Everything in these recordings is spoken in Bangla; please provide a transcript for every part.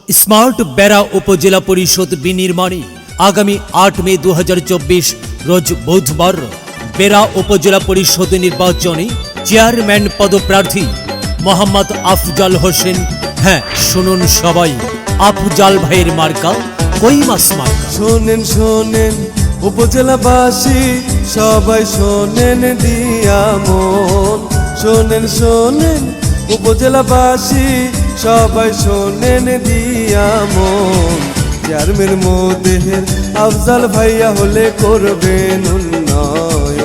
স্মার্ট বেড়া উপজেলা পরিষদ বিনির্মাণে আগামী ৮ মে ২০২৪ রোজ বুধবার বেড়া উপজেলা পরিষদ নির্বাচনে চেয়ারম্যান পদপ্রার্থী মোহাম্মদ আফজাল হোসেন, হ্যাঁ শুনুন সবাই, আফজাল ভাইয়ের মার্কা কই মাছ মার্কা। শোনেন শোনেন উপজেলাবাসী সবাই শোনেন দিয়া মন, শোনেন শোনেন উপজেলাবাসী সবাই শোনেন দিয়া মন। চেয়ারম্যান মোদের আফজাল ভাইয়া হলে করবেন উন্নয়ন,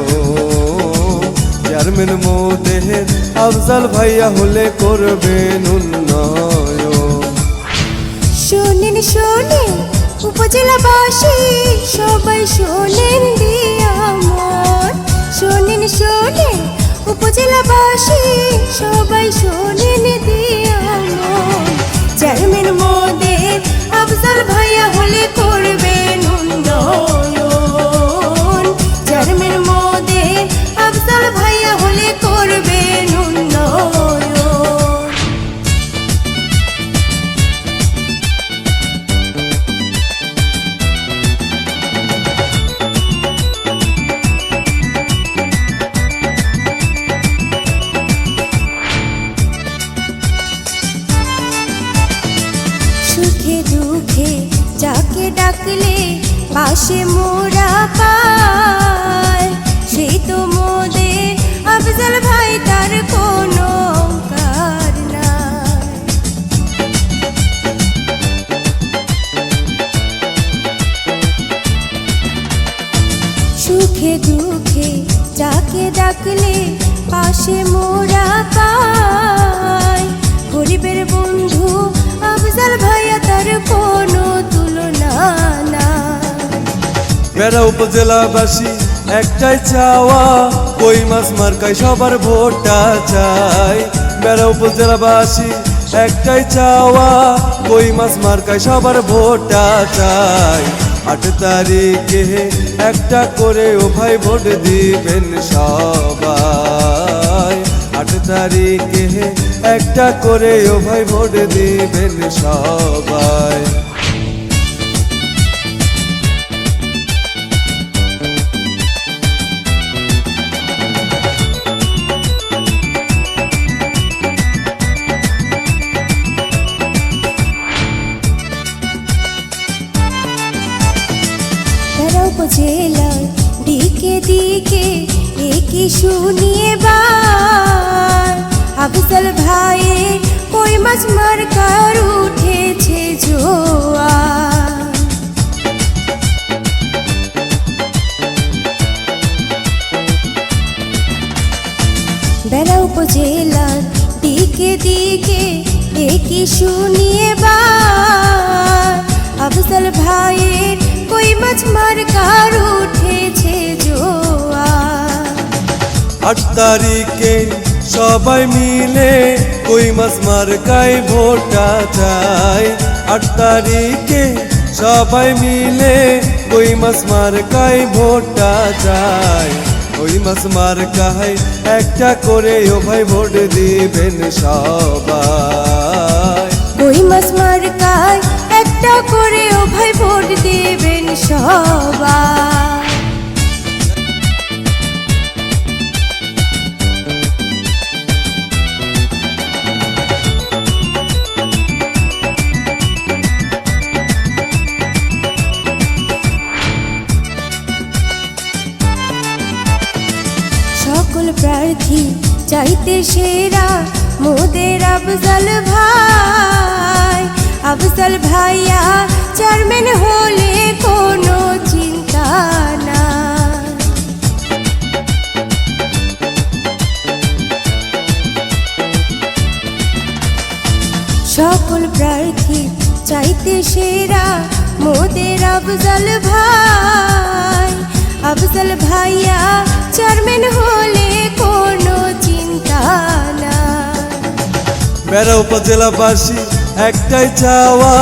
চেয়ারম্যান মোদের আফজাল ভাইয়া হলে করবেন উন্নয়ন। শোনেন শোনেন উপজেলাবাসী সবাই শোনেন দিয়া মন, শোনেন শোনেন উপজেলাবাসী সবাই শোনেন দিয়া মন। চেয়ারম্যান মোদের আফজাল ভাইয়া হলে করবেন উন্নয়ন, চেয়ারম্যান মোদের আফজাল ভাইয়া হলে করবেন উন্নয়ন। সুখে দুঃখে যাকে ডাকলে পাশে মোরা পায়, সেই তো মোদের আফজাল ভাই, তার কোনো অঙ্কার নাই। সুখে দুঃখে যাকে ডাকলে পাশে মোরা পায়, গরিবের বন্ধু আফজাল ভাইয়া, তার কোনো তুলনা নাই। বেড়া উপজেলাবাসী একটাই চাওয়া, কই মাছ মার্কায় সবার ভোটটা চাই। বেড়া উপজেলাবাসী একটাই চাওয়া, কই মাছ মার্কায় সবার ভোটটা চাই। ৮ তারিখে একটা করে ও ভাই ভোট দিবেন সবাই, ৮ তারিখে একটা করে ও ভাই ভোট দিবেন সবাই। বেড়া উপজেলার দিকে দিকে একই শুনিয়ে বার, আফজাল ভাইয়ের কই মাছ মার্কার উঠেছে জোয়ার। বেড়া উপজেলার দিকে দিকে একই শুনিয়ে বার, আফজাল ভাইয়ের কই মাছ মার্কার উঠেছে জোয়ার। ৮ তারিখে সবাই মিলে কই মাছ মার্কায় ভোটটা চাই। ৮ তারিখে সবাই মিলে কই মাছ মার্কায় ভোটটা চাই। কই মাছ মার্কায় একটা করে ও ভাই ভোট দিবেন সবাই, কই মাছ মার্কায় একটা করে ও ভাই ভোট দিবেন সবাই। সকল প্রার্থী চাইতে সেরা মোদের আফজাল ভাই, আফজাল ভাইয়া চেয়ারম্যান হলে কোনো চিন্তা নাই। সকল প্রার্থী চাইতে সেরা মোদের আফজাল ভাই, আফজাল ভাইয়া চেয়ারম্যান হলে কোনো চিন্তা নাই। বেড়া উপজেলাবাসী একটাই চাওয়া,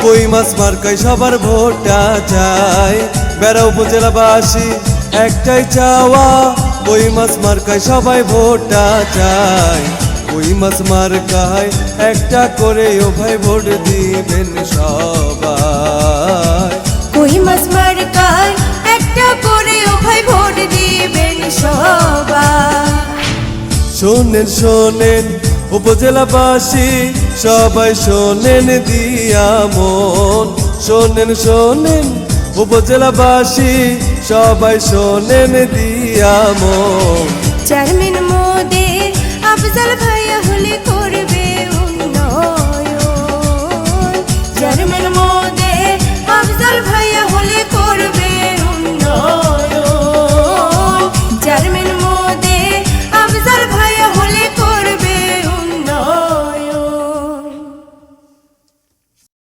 কই মাছ মার্কায় সবার ভোটটা চাই। বেড়া উপজেলাবাসী একটাই চাওয়া, কই মাছ মার্কায় সবাই ভোটটা চাই। কই মাছ মার্কায় একটা করে ও ভাই ভোট দিবেন সবাই। কই মাছ মার্কায় একটা করে ও ভাই ভোট দিবেন সবাই। শোনেন শোনেন উপজেলাবাসী সবাই শোনেন দিয়া মন, শোনেন শোনেন উপজেলাবাসী সবাই শোনেন দিয়া মন। চেয়ারম্যান মোদের আফজাল ভাইয়া হলে